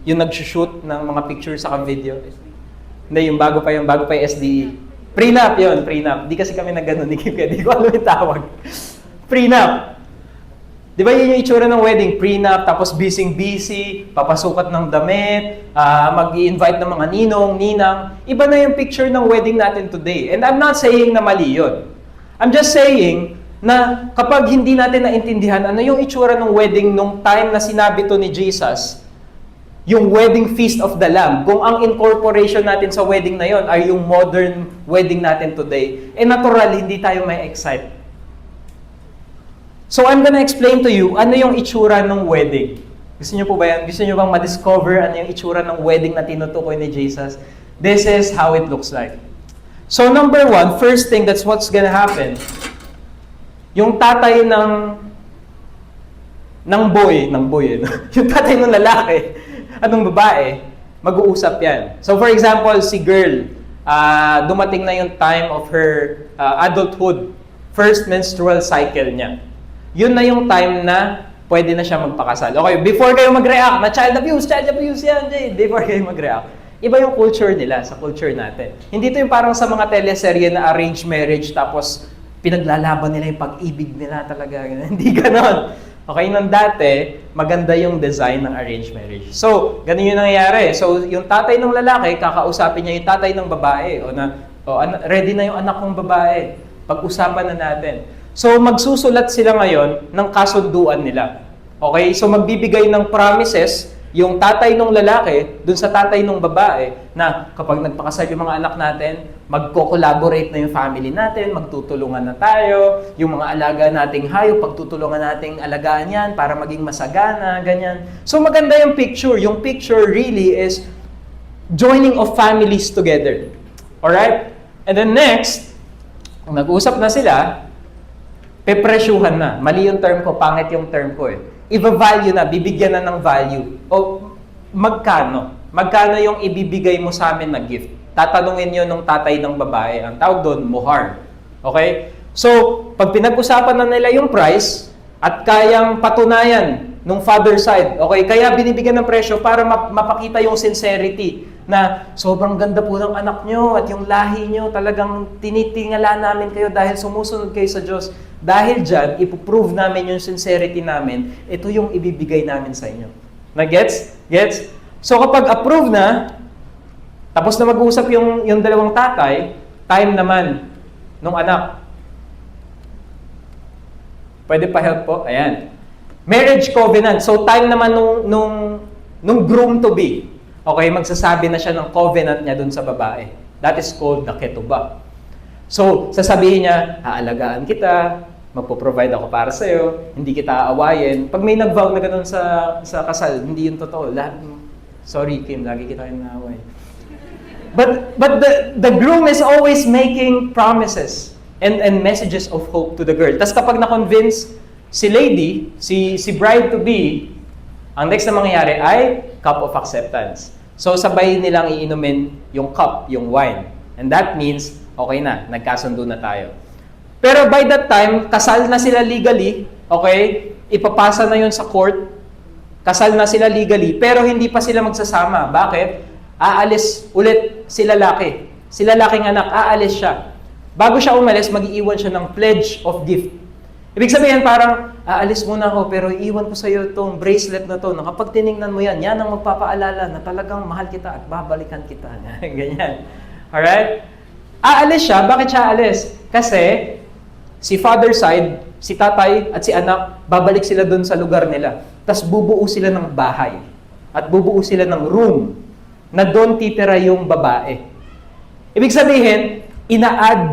Yung nag-shoot ng mga pictures sa video. Hindi, yung bago pa yung SDE. Prenup yun, prenup. Di kasi kami nag-ganon ni Kim, kaya di ko alam yung tawag. Prenup. Di ba yun yung itsura ng wedding? Prenup, tapos busy, papasukat ng damit, mag-i-invite ng mga ninong, ninang. Iba na yung picture ng wedding natin today. And I'm not saying na mali yun. I'm just saying na kapag hindi natin naintindihan ano yung itsura ng wedding nung time na sinabi to ni Jesus, yung wedding feast of the Lamb, kung ang incorporation natin sa wedding na yon ay yung modern wedding natin today, natural, hindi tayo may excite. So I'm gonna explain to you ano yung itsura ng wedding. Gusto niyo po ba yan? Gusto niyo bang ma-discover ano yung itsura ng wedding na tinutukoy ni Jesus? This is how it looks like. So number one, first thing, that's what's gonna happen. Yung tatay ng boy, yung tatay ng lalaki at ng babae, mag-uusap yan. So for example, si girl, dumating na yung time of her adulthood, first menstrual cycle niya. Yun na yung time na pwede na siya magpakasal. Okay, before kayo mag-react, na child abuse yan, Jay. Before kayo mag-react. Iba yung culture nila sa culture natin. Hindi to yung parang sa mga teleserye na arranged marriage, tapos pinaglalaban nila yung pag-ibig nila talaga. Hindi ganon. Okay, nung dati, maganda yung design ng arranged marriage. So, ganun yung nangyayari. So, yung tatay ng lalaki, kakausapin niya yung tatay ng babae. Ready na yung anak ng babae. Pag-usapan na natin. So, magsusulat sila ngayon ng kasunduan nila. Okay? So, magbibigay ng promises yung tatay ng lalaki dun sa tatay ng babae na kapag nagpakasal yung mga anak natin, magko-collaborate na yung family natin, magtutulungan na tayo, yung mga alaga nating hayop, pagtutulungan nating alagaan yan para maging masagana, ganyan. So, maganda yung picture. Yung picture really is joining of families together. Alright? And then next, kung nag-usap na sila, pepresyuhan na. Mali yung term ko, pangit yung term ko eh. Iba-value na, bibigyan na ng value. O magkano? Magkano yung ibibigay mo sa amin na gift? tatanungin yun ng tatay ng babae. Ang tawag doon, mohar. Okay? So, pag pinag-usapan na nila yung price at kayang patunayan nung father side, okay, kaya binibigyan ng presyo para mapakita yung sincerity na sobrang ganda po ng anak nyo at yung lahi nyo, talagang tinitingala namin kayo dahil sumusunod kayo sa Diyos. Dahil dyan, ipoprove namin yung sincerity namin, ito yung ibibigay namin sa inyo. Na gets? Gets? So kapag approve na, tapos na mag-uusap yung dalawang tatay, time naman nung anak. Pwede pa help po? Ayan. Marriage covenant. So time naman nung groom to be. Okay, magsasabi na siya ng covenant niya dun sa babae. That is called the ketubah. So, sasabihin niya, aalagaan kita, magpo-provide ako para sa'yo, hindi kita aawayin. Pag may nag-vow na ganun sa kasal, hindi yun totoo. Sorry, Kim, lagi kita yung naaway. But the groom is always making promises and messages of hope to the girl. Tapos kapag na-convince si lady, si bride-to-be, ang next na mangyayari ay cup of acceptance. So sabay nilang iinumin yung cup, yung wine. And that means, okay na, nagkasundo na tayo. Pero by that time, kasal na sila legally, okay? Ipapasa na yun sa court, kasal na sila legally, pero hindi pa sila magsasama. Bakit? Aalis ulit si lalaki. Si lalaking anak, aalis siya. Bago siya umalis, mag-iiwan siya ng pledge of gift. Ibig sabihin parang, aalis muna ako pero iiwan ko sa iyo itong bracelet na to. Kapag tinignan mo yan, yan ang magpapaalala na talagang mahal kita at babalikan kita. Ganyan. Alright? Aalis siya. Bakit siya aalis? Kasi si father side, si tatay at si anak, babalik sila dun sa lugar nila. Tapos bubuo sila ng bahay. At bubuo sila ng room na doon titira yung babae. Ibig sabihin,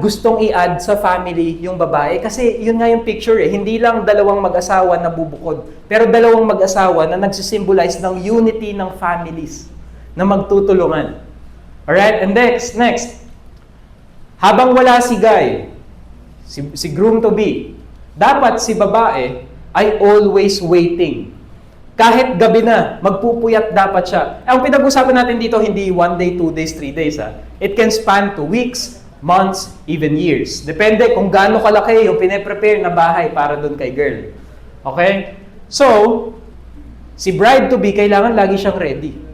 gustong i-add sa family yung babae. Kasi yun nga yung picture eh. Hindi lang dalawang mag-asawa na bubukod. Pero dalawang mag-asawa na nagsisimbolize ng unity ng families na magtutulungan. Alright? And next. Habang wala si guy, si groom-to-be, dapat si babae ay always waiting. Kahit gabi na, magpupuyat dapat siya. Ang pinag-usapan natin dito, hindi 1 day, 2 days, 3 days. It can span to weeks, months, even years. Depende kung gaano kalaki yung pine-prepare na bahay para doon kay girl. Okay? So, si bride-to-be, kailangan lagi siyang ready.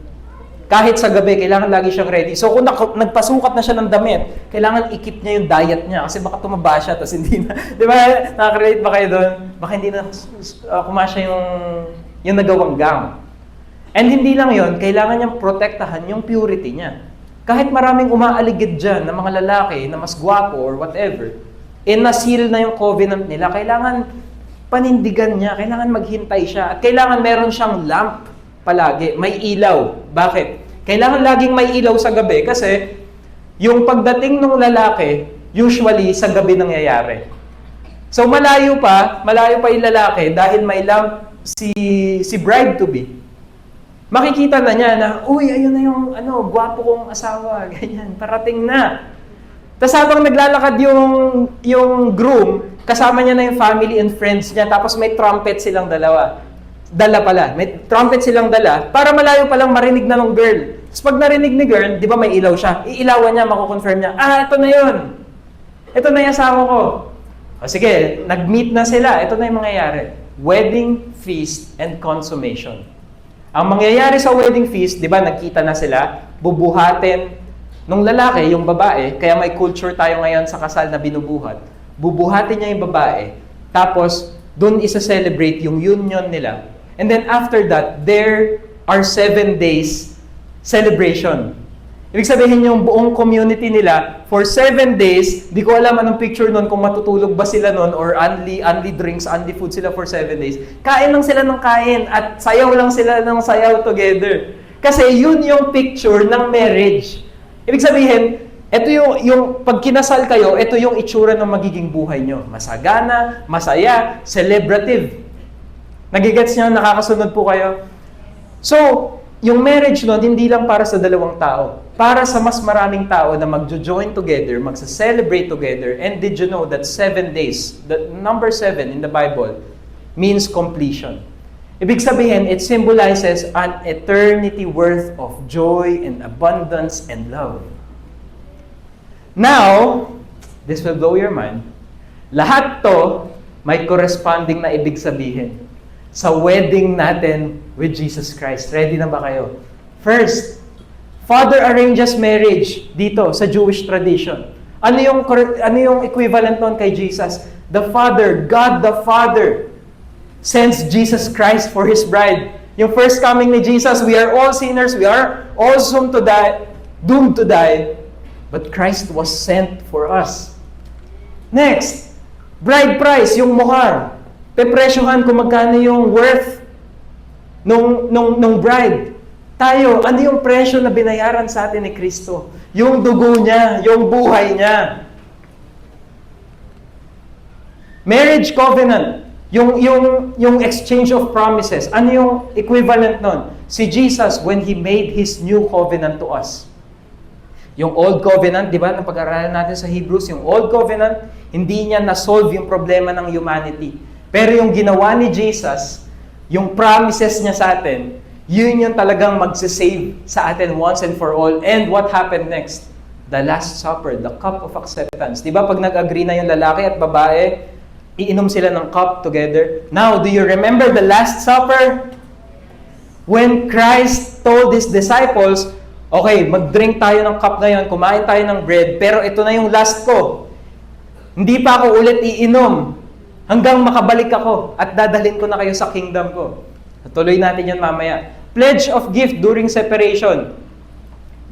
Kahit sa gabi, kailangan lagi siyang ready. So, kung nagpasukat na siya ng damit, kailangan i-keep niya yung diet niya kasi baka tumaba siya, tapos hindi na. Di ba? Nakaka-relate ba kayo doon? Baka hindi na kumasya yung nagawang gown. And hindi lang yon, kailangan niyang protektahan yung purity niya. Kahit maraming umaaligid dyan na mga lalaki na mas gwapo or whatever, nasil na yung covenant nila, kailangan panindigan niya, kailangan maghintay siya, at kailangan meron siyang lamp palagi, may ilaw. Bakit? Kailangan laging may ilaw sa gabi kasi yung pagdating ng lalaki, usually sa gabi nangyayari. So malayo pa yung lalaki dahil may lamp si bride-to-be. Makikita na niya na, uy, ayun na yung gwapo kong asawa, ganyan, parating na. Tapos habang naglalakad yung groom, kasama niya na yung family and friends niya, tapos may trumpet silang dalawa. May trumpet silang dala, para malayo palang marinig na ng girl. Tapos pag narinig ni girl, di ba may ilaw siya? Iilawan niya, makukonfirm niya, ito na yun. Ito na yung asawa ko. O sige, nag-meet na sila, ito na yung mangyayari. Wedding, feast, and consummation. Ang mangyayari sa wedding feast, di ba, nagkita na sila, bubuhatin nung lalaki, yung babae, kaya may culture tayo ngayon sa kasal na binubuhat. Bubuhatin niya yung babae, tapos dun isa-celebrate yung union nila. And then after that, there are 7 days celebration. Ibig sabihin yung buong community nila, for 7 days, di ko alam anong picture nun, kung matutulog ba sila nun, or only drinks, only food sila for 7 days. Kain lang sila ng kain, at sayaw lang sila ng sayaw together. Kasi yun yung picture ng marriage. Ibig sabihin, ito yung pag kinasal kayo, ito yung itsura ng magiging buhay nyo. Masagana, masaya, celebrative. Nagigets nyo, nakakasunod po kayo. So, yung marriage nun, hindi lang para sa dalawang tao. Para sa mas maraming tao na magjo-join together, magsa-celebrate together. And did you know that 7 days, the number 7 in the Bible, means completion. Ibig sabihin, it symbolizes an eternity worth of joy and abundance and love. Now, this will blow your mind. Lahat to may corresponding na ibig sabihin sa wedding natin with Jesus Christ. Ready na ba kayo? First, Father arranges marriage dito sa Jewish tradition. Ano yung equivalent nun kay Jesus? The Father, God the Father, sends Jesus Christ for His bride. Yung first coming ni Jesus, we are all sinners, we are all doomed to die, but Christ was sent for us. Next, bride price, yung muhar. Pepresyohan kung magkano yung worth nung bride. Tayo, ano yung presyo na binayaran sa atin ni Kristo? Yung dugo niya, yung buhay niya. Marriage covenant, yung exchange of promises. Ano yung equivalent nun? Si Jesus, when He made His new covenant to us. Yung old covenant, di ba, na pag-aralan natin sa Hebrews, yung old covenant, hindi niya na-solve yung problema ng humanity. Pero yung ginawa ni Jesus, yung promises niya sa atin, yun yung talagang magsisave sa atin once and for all. And what happened next? The Last Supper, the cup of acceptance. Di ba pag nag-agree na yung lalaki at babae, iinom sila ng cup together. Now, do you remember the Last Supper? When Christ told His disciples, okay, mag-drink tayo ng cup ngayon, kumain tayo ng bread, pero ito na yung last ko. Hindi pa ako ulit iinom hanggang makabalik ako at dadalhin ko na kayo sa kingdom ko. Tuloy natin yan mamaya. Pledge of gift during separation.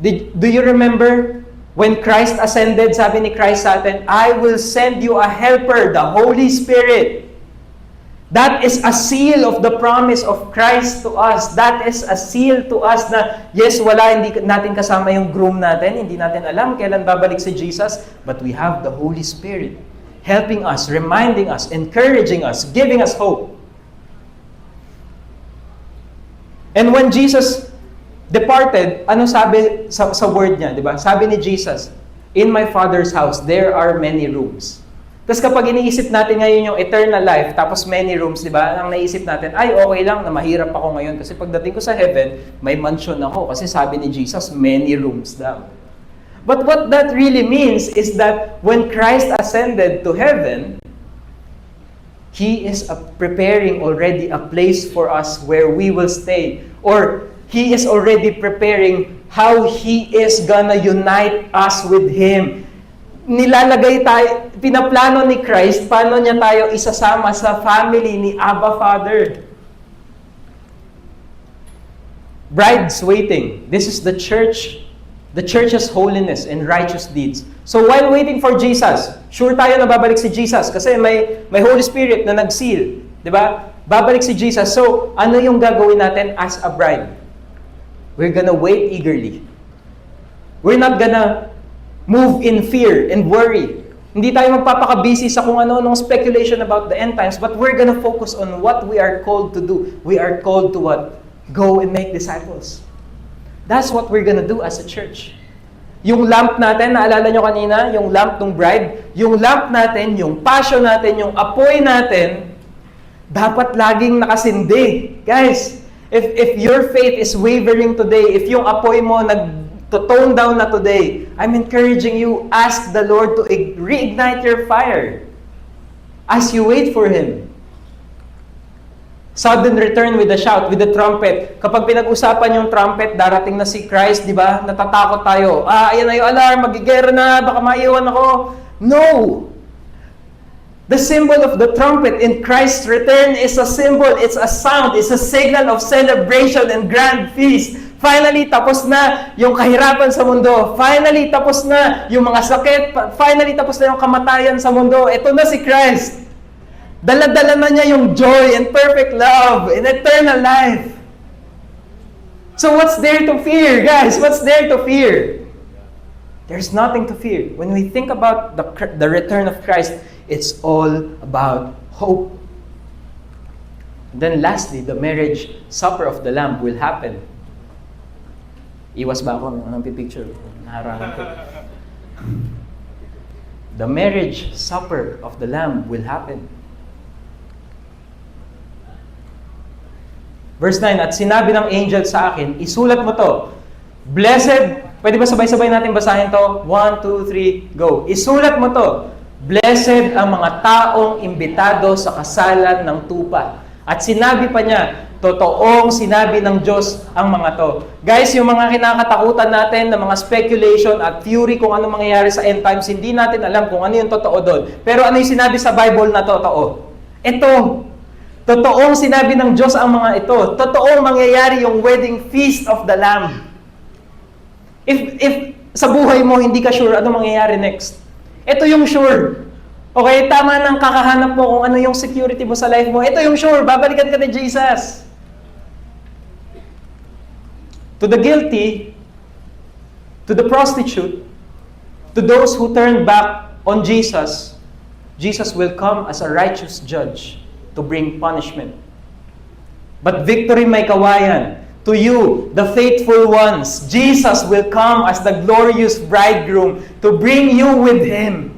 Do you remember when Christ ascended, sabi ni Christ sa atin, I will send you a helper, the Holy Spirit. That is a seal of the promise of Christ to us. That is a seal to us na, yes, hindi natin kasama yung groom natin, hindi natin alam kailan babalik si Jesus, but we have the Holy Spirit helping us, reminding us, encouraging us, giving us hope. And when Jesus departed, ano sabi sa word niya, di ba? Sabi ni Jesus, in my Father's house, there are many rooms. Tapos kapag iniisip natin ngayon yung eternal life, tapos many rooms, di ba? Ang naisip natin, ay okay lang na mahirap ako ngayon kasi pagdating ko sa heaven, may mansion ako. Kasi sabi ni Jesus, many rooms daw. But what that really means is that when Christ ascended to heaven, He is preparing already a place for us where we will stay. Or He is already preparing how He is gonna unite us with Him. Nilalagay tayo, pinaplano ni Christ, paano niya tayo isasama sa family ni Abba Father. Brides waiting. This is the church's holiness and righteous deeds. So while waiting for Jesus, sure tayo na babalik si Jesus kasi may Holy Spirit na nag-seal, di ba? Babalik si Jesus. So, ano yung gagawin natin as a bride? We're gonna wait eagerly. We're not gonna move in fear and worry. Hindi tayo magpapaka-busy sa kung ano-anong speculation about the end times, but we're gonna focus on what we are called to do. We are called to what? Go and make disciples. That's what we're gonna do as a church. Yung lamp natin, naalala nyo kanina, yung lamp ng bride, yung lamp natin, yung passion natin, yung apoy natin, dapat laging nakasindi. Guys, if your faith is wavering today, if yung apoy mo nag-tone down na today, I'm encouraging you, ask the Lord to reignite your fire as you wait for Him. Sudden return with a shout, with the trumpet. Kapag pinag-usapan yung trumpet, darating na si Christ, di ba? Natatakot tayo. Ayan na yung alarm, magigera na, baka maiwan ako. No! The symbol of the trumpet in Christ's return is a symbol, it's a sound, it's a signal of celebration and grand feast. Finally, tapos na yung kahirapan sa mundo. Finally, tapos na yung mga sakit. Finally, tapos na yung kamatayan sa mundo. Ito na si Christ. Dala-dala na niya yung joy and perfect love and eternal life. So what's there to fear, guys? What's there to fear? There's nothing to fear. When we think about the return of Christ, it's all about hope. And then lastly, the marriage supper of the Lamb will happen. Iwas ba ako ng picture? Naharangan ko. The marriage supper of the Lamb will happen. Verse 9, at sinabi ng angel sa akin, isulat mo to, blessed, Pwede ba sabay-sabay natin basahin to? 1, 2, 3, go. Isulat mo to. Blessed ang mga taong imbitado sa kasalan ng tupa. At sinabi pa niya, totoong sinabi ng Diyos ang mga to. Guys, yung mga kinakatakutan natin na mga speculation at theory kung ano mangyayari sa end times, hindi natin alam kung ano yung totoo doon. Pero ano yung sinabi sa Bible na totoo? Ito, totoong sinabi ng Diyos ang mga ito. Totoong mangyayari yung wedding feast of the Lamb. If sa buhay mo hindi ka sure ano mangyayari next, ito yung sure. Okay, tama nang kakahanap mo kung ano yung security mo sa life mo. Ito yung sure, babalikan ka ni Jesus. To the guilty, to the prostitute, to those who turn back on Jesus, Jesus will come as a righteous judge to bring punishment. But victory may kawayan. To you, the faithful ones, Jesus will come as the glorious bridegroom to bring you with Him.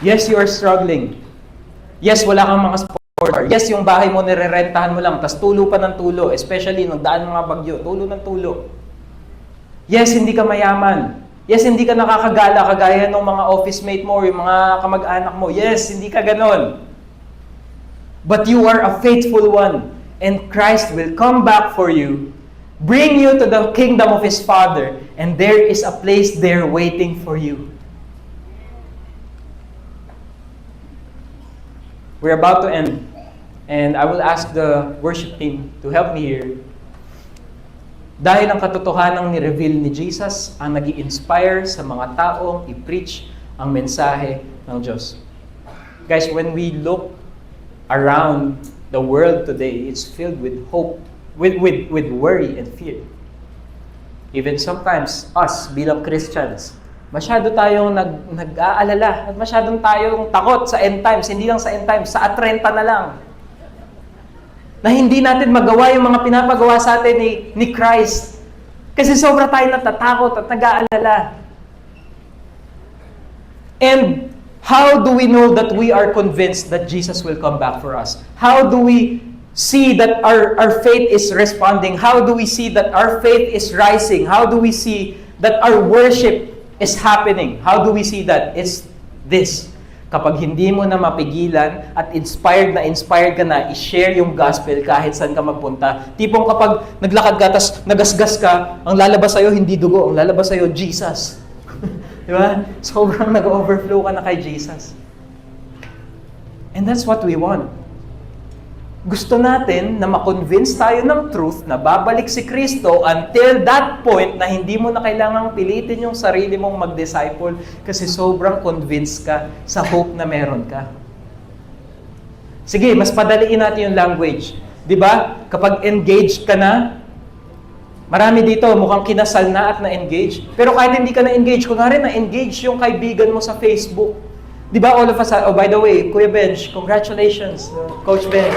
Yes, you are struggling. Yes, wala kang mga support. Yes, yung bahay mo nirerentahan mo lang, tas tulo pa ng tulo, especially nung daan mga bagyo, tulo ng tulo. Yes, hindi ka mayaman. Yes, hindi ka nakakagala kagaya ng mga office mate mo, yung mga kamag-anak mo. Yes, hindi ka ganon. But you are a faithful one, and Christ will come back for you, bring you to the kingdom of His Father, and there is a place there waiting for you. We're about to end, and I will ask the worship team to help me here. Dahil ang katotohanan ni-reveal ni Jesus ang nag-i-inspire sa mga taong i-preach ang mensahe ng Diyos. Guys, when we look around the world today, it's filled with hope, with worry and fear. Even sometimes, us bilang Christians, masyado tayong nag-aalala at masyadong tayong takot sa end times. Hindi lang sa end times, sa atrenta na lang. Na hindi natin magawa yung mga pinapagawa sa atin ni Christ. Kasi sobra tayo natatakot at nag-aalala. And how do we know that we are convinced that Jesus will come back for us? How do we see that our faith is responding? How do we see that our faith is rising? How do we see that our worship is happening? How do we see that? It's this. Kapag hindi mo na mapigilan at inspired ka na i-share yung gospel kahit saan ka magpunta. Tipong kapag naglakad ka, tas nagasgas ka, ang lalabas sa'yo hindi dugo, ang lalabas sa'yo Jesus. Di ba? Sobrang nag-overflow ka na kay Jesus. And that's what we want. Gusto natin na ma-convince tayo ng truth na babalik si Kristo until that point na hindi mo na kailangang pilitin yung sarili mong mag-disciple kasi sobrang convinced ka sa hope na meron ka. Sige, mas padaliin natin yung language. Di ba? Kapag engaged ka na, marami dito mukhang kinasal na at na-engage. Pero kahit hindi ka na-engage, kunwari na-engage yung kaibigan mo sa Facebook. Di ba all of us, oh by the way, Kuya Benj, congratulations, Coach Benj.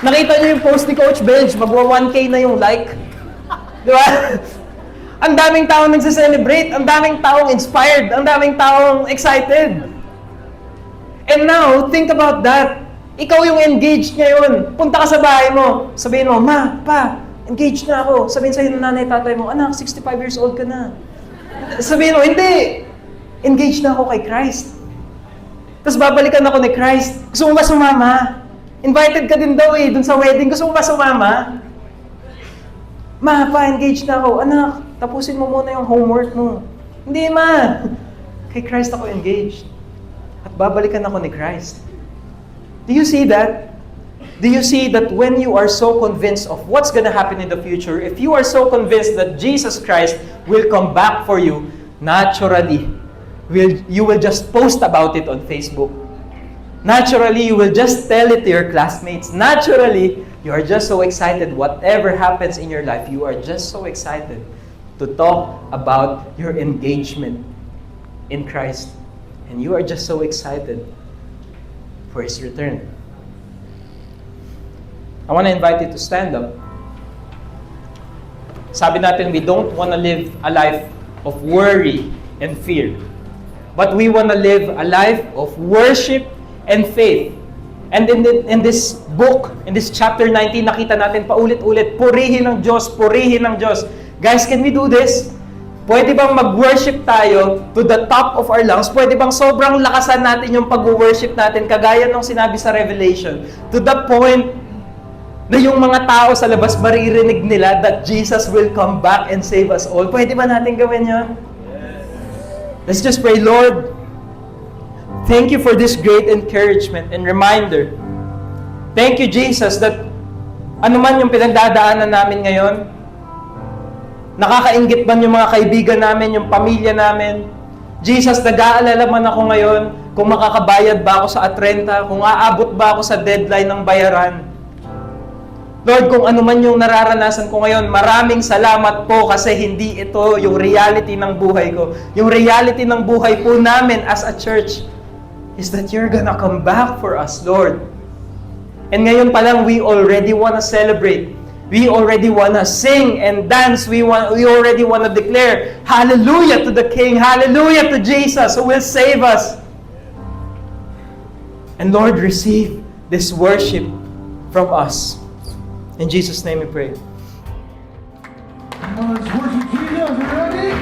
Nakita niyo yung post ni Coach Benj, magwa 1K na yung like. Di ba? Ang daming taong nagse-celebrate, ang daming taong inspired, ang daming taong excited. And now, think about that. Ikaw yung engaged ngayon. Punta ka sa bahay mo, sabihin mo, Ma, Pa, engaged na ako. Sabihin sa'yo ng nanay, tatay mo, anak, 65 years old ka na. Sabihin mo, hindi. Engaged na ako kay Christ. Tapos babalikan ako ni Christ. Gusto mo ba sumama? Invited ka din daw dun sa wedding. Gusto mo ba sumama? Ma, Pa, engaged na ako. Anak, tapusin mo muna yung homework mo. Hindi, Ma. Kay Christ ako engaged. At babalikan ako ni Christ. Do you see that? Do you see that when you are so convinced of what's gonna happen in the future, if you are so convinced that Jesus Christ will come back for you, naturally, you will just post about it on Facebook. Naturally, you will just tell it to your classmates. Naturally, you are just so excited. Whatever happens in your life, you are just so excited to talk about your engagement in Christ. And you are just so excited for His return. I want to invite you to stand up. Sabi natin, we don't want to live a life of worry and fear. But we want to live a life of worship and faith. And in this book, in this chapter 19, nakita natin paulit-ulit, purihin ng Diyos, purihin ng Diyos. Guys, can we do this? Pwede bang mag-worship tayo to the top of our lungs? Pwede bang sobrang lakasan natin yung pag-worship natin, kagaya nung sinabi sa Revelation, to the point na yung mga tao sa labas maririnig nila that Jesus will come back and save us all. Pwede ba natin gawin yun? Let's just pray, Lord, thank you for this great encouragement and reminder. Thank you, Jesus, that ano man yung pinagdadaanan namin ngayon, nakakainggit man yung mga kaibigan namin, yung pamilya namin. Jesus, nag-aalala man ako ngayon kung makakabayad ba ako sa atrenta, kung aabot ba ako sa deadline ng bayaran. Lord, kung ano man yung nararanasan ko ngayon, maraming salamat po kasi hindi ito yung reality ng buhay ko. Yung reality ng buhay po namin as a church is that you're gonna come back for us, Lord. And ngayon pa lang, we already wanna celebrate. We already wanna sing and dance. We already wanna declare, hallelujah to the King, hallelujah to Jesus who will save us. And Lord, receive this worship from us. In Jesus' name we pray. Let's worship Jesus. Ready?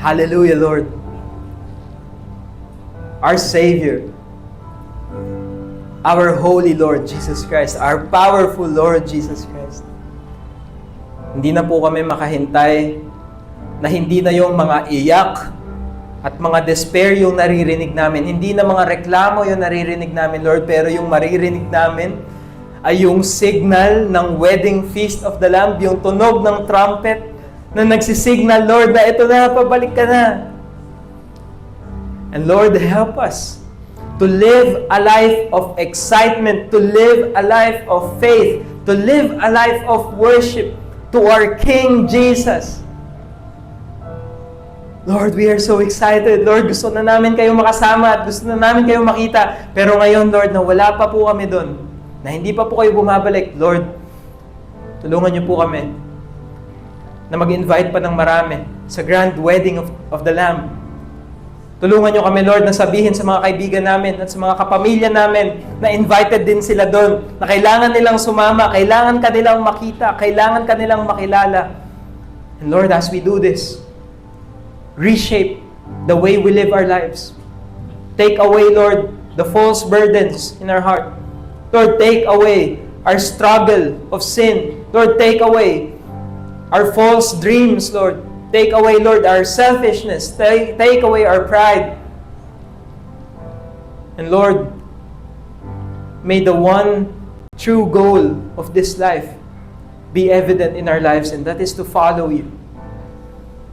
Hallelujah, Lord. Our Savior, our Holy Lord Jesus Christ, our powerful Lord Jesus Christ. Hindi na po kami makahintay na hindi na yung mga iyak at mga despair yung naririnig namin. Hindi na mga reklamo yung naririnig namin, Lord, pero yung maririnig namin ay yung signal ng wedding feast of the Lamb, yung tunog ng trumpet na nagsisignal, Lord, na ito na, pabalik ka na. And Lord, help us to live a life of excitement, to live a life of faith, to live a life of worship to our King Jesus. Lord, we are so excited. Lord, gusto na namin kayo makasama at gusto na namin kayo makita. Pero ngayon, Lord, na wala pa po kami doon, na hindi pa po kayo bumabalik, Lord, tulungan niyo po kami na mag-invite pa ng marami sa grand wedding of the Lamb. Tulungan niyo kami, Lord, na sabihin sa mga kaibigan namin at sa mga kapamilya namin na invited din sila doon, na kailangan nilang sumama, kailangan kanilang makita, kailangan kanilang makilala. And Lord, as we do this, reshape the way we live our lives. Take away, Lord, the false burdens in our heart. Lord, take away our struggle of sin. Lord, take away our false dreams, Lord. Take away, Lord, our selfishness. Take away our pride. And Lord, may the one true goal of this life be evident in our lives, and that is to follow you.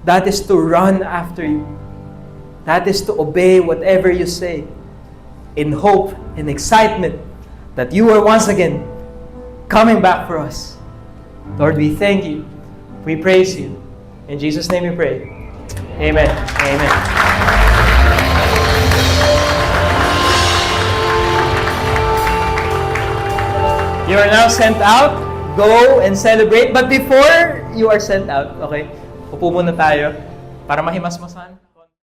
That is to run after you. That is to obey whatever you say in hope and excitement that you are once again coming back for us. Lord, we thank you. We praise you. In Jesus' name we pray. Amen. Amen. You are now sent out. Go and celebrate. But before you are sent out, okay, upo muna tayo para mahimasmasan.